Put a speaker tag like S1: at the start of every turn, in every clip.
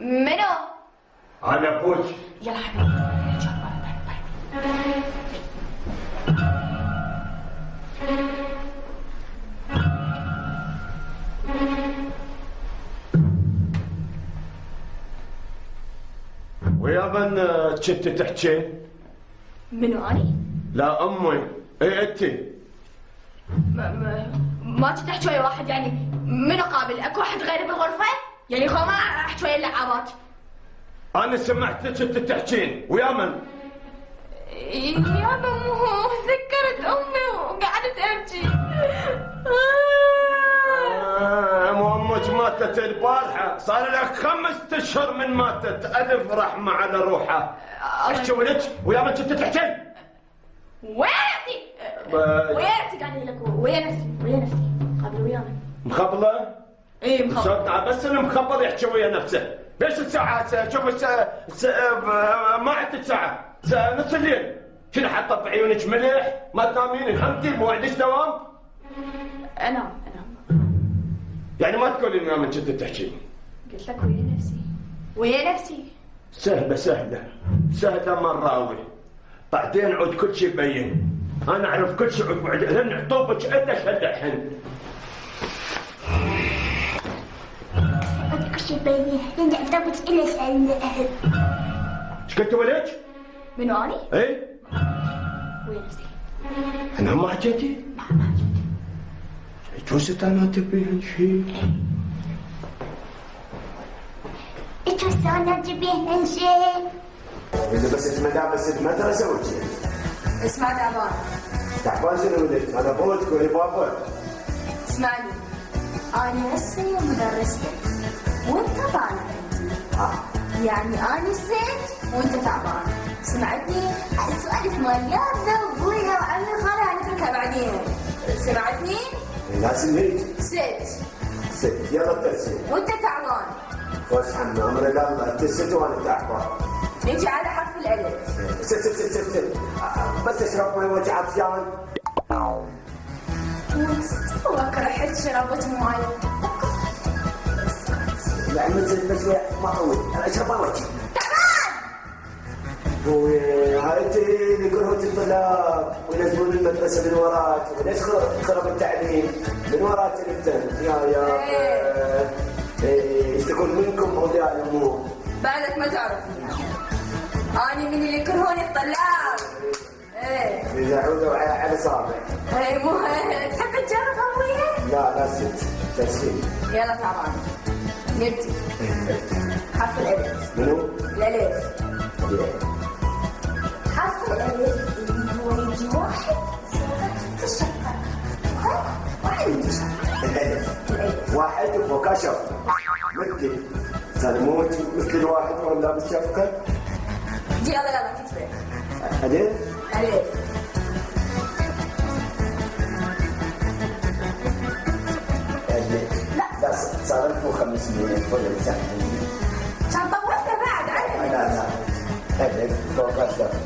S1: منو؟
S2: انا ابوك.
S1: يلا حبيبي.
S2: ويا من كنت تحكي؟
S1: منو اني؟
S2: لا امي. اي انت.
S1: ما تحكي ويا واحد يعني منو قابل؟ اكو واحد غيري بالغرفه؟ يعني خو ما احكي ويا اللعابات.
S2: انا سمعتك كنت تحكين ويا من؟
S1: يا مو ذكرت امي وقعدت ابكي.
S2: امك ماتت البارحه، صار لك 5 اشهر من ماتت، الف رحمه على روحها. احكي ولك ويا من كنت تحكي؟
S1: وين نفسي؟ وين نفسي قاعد لك؟ وين نفسي؟ قابل ويا من؟
S2: مخبله؟
S1: اي مخبله.
S2: بس المخبل يحكي ويا نفسه. بيش الساعة؟ شوف ما عندك ساعة، نص الليل. شنو حاطه بعيونك ملح؟ ما تنامين؟ الحمتي مو عندك دوام؟
S1: انام.
S2: يعني ما تقولين ويا من كنت تحكي؟
S1: قلت لك ويا نفسي.
S2: سهلة مراوي. بعدين عود كل شيء يبين. انا اعرف كل شيء عود بعدين لن عطوبك الا شلحن.
S3: كل شيء يبين لن عطوبك الا شلحن.
S2: ايش قلت ولك؟
S1: منو اني؟
S2: اي
S1: ويا نفسي.
S2: انا ما حكيتي؟
S1: ما حكيت.
S2: جوزت انا تبين شيء.
S3: يجوز انا تبين شيء.
S2: اذا بس ملابس المدرسه وجهي.
S1: اسمع
S2: تعبان شنو ولد؟ انا ابوك ولا بابا؟
S3: اسمعني، انا هسه مدرستك وانت طالع عندي. يعني انا الست وانت تعبان. سمعتني؟ السؤال مالياتنا وابويا وعمي خالها نتركها بعدين. سمعتني؟
S2: لازم هيك.
S3: ست
S2: يلا ترسل.
S3: وانت تعبان.
S2: خوش حنا امر الله انت ست وانا تعبان.
S3: نجي على حرف الالف.
S2: ست بس اشرب مي وجع عطشان.
S3: والله رحت شربت ماي.
S2: يعني نزل بس ما طول انا اشرب وجهي. هاي اللي كرهت الطلاب وينزلون المدرسه من وراك وليش خرب التعليم من وراك انت يا ايش تقول منكم اولياء الامور؟
S3: بعدك ما تعرفني. انا من اللي يكرهون الطلاب.
S2: اذا عودوا على صابع.
S3: مو تحب تجرب ابويا؟
S2: لا ست تسهيل.
S3: يلا تعبان نبتدي. حرف الالف.
S2: منو؟
S3: الالف. حرف الالف اللي هو يجي واحد في الشفه. واحد يجي شفه.
S2: الالف واحد فوق شفقه مثل سلموت مثل الواحد وهو لابس شفقه.
S3: يلا كتبه.
S2: الف. لا صار 1500 ولا سنة.
S3: عشان طولت بعد على.
S2: لا الف فوق الشفقه.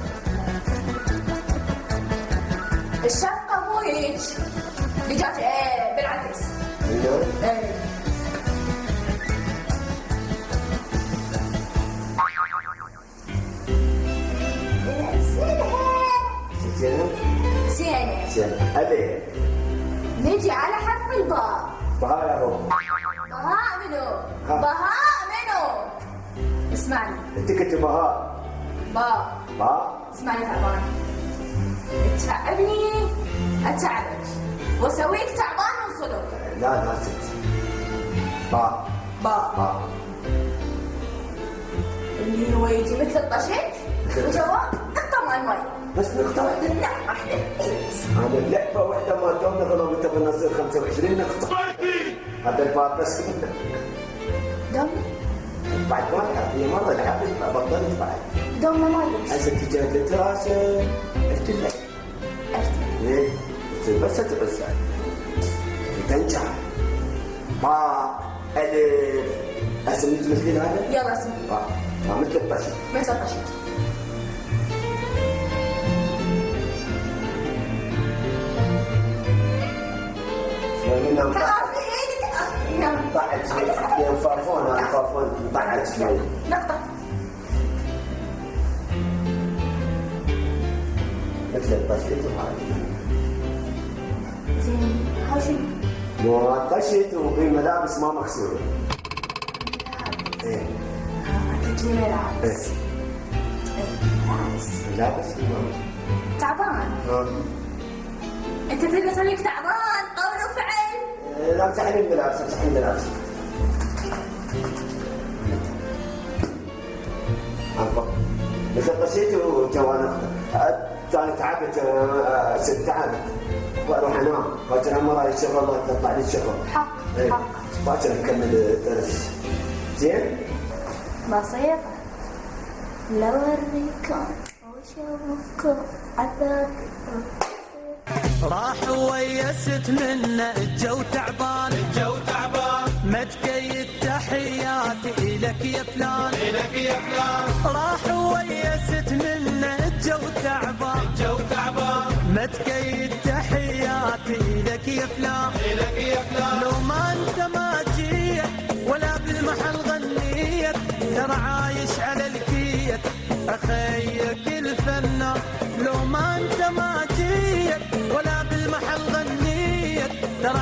S3: الشفقه مو هيك اللي جات بالعكس.
S2: سنة أبي.
S3: نجي على حرف الباء.
S2: بهاء يا هو.
S3: بهاء منو؟ اسمعني.
S2: انت كنت بهاء. باء.
S3: اسمعني تعبان. تتعبني اتعبك واسويك تعبان وانصدق.
S2: لا ست. باء.
S3: اللي هو يجي مثل الطشت وجواب نقطة مال مي.
S2: بس نقطة واحدة؟
S3: لا واحدة.
S2: أنا اللعبة واحدة ما دومنا غلو متى بنصير 25 نقطة. هذا الباب بس.
S3: دوم؟
S2: بعد ما لعب هي مرة لعبت ما بطلت بعد.
S3: دوم ما ليش؟
S2: هسه تجي الدراسة افتلك. ليه؟ بس تبس تنجح. باء ألف. هسه نجي مثل هذا؟
S3: يلا اسمع.
S2: مثل الطشت.
S3: مثل الطشت.
S2: خلاص ايدك بعد ينفعون الميكروفون مطعج شوي.
S1: نقطة.
S2: مثل الطشيت وهذه.
S1: زين هاي شنو؟
S2: مو الطشيت وفي ملابس ما مغسولة. ايه.
S1: تجي ملابس. ملابس.
S2: ملابس
S1: تعبان. انت تبي اصليك تعبان قول وفعل.
S2: لا امسحي الملابس امسحي الملابس. مثل الطشيت وجوانب. أنا تعبت ست تعبت واروح انام باكر هم وراي الشغل ما تطلع لي الشغل.
S1: حق حق.
S2: باكر نكمل الدرس. زين؟
S1: بسيطة. لو اوريكم واشوفكم عذاب.
S4: راح ويست منه الجو تعبان ما تكيد تحياتي إلك يا فلان راح ويست منه الجو تعبان ما تكيد تحياتي إلك يا فلان لو ما انت ما جيت ولا بالمحل غنيت ترى عايش على الكيت اخيك الفنان لو ما انت ما جيت ولا بالمحل غنيت ترى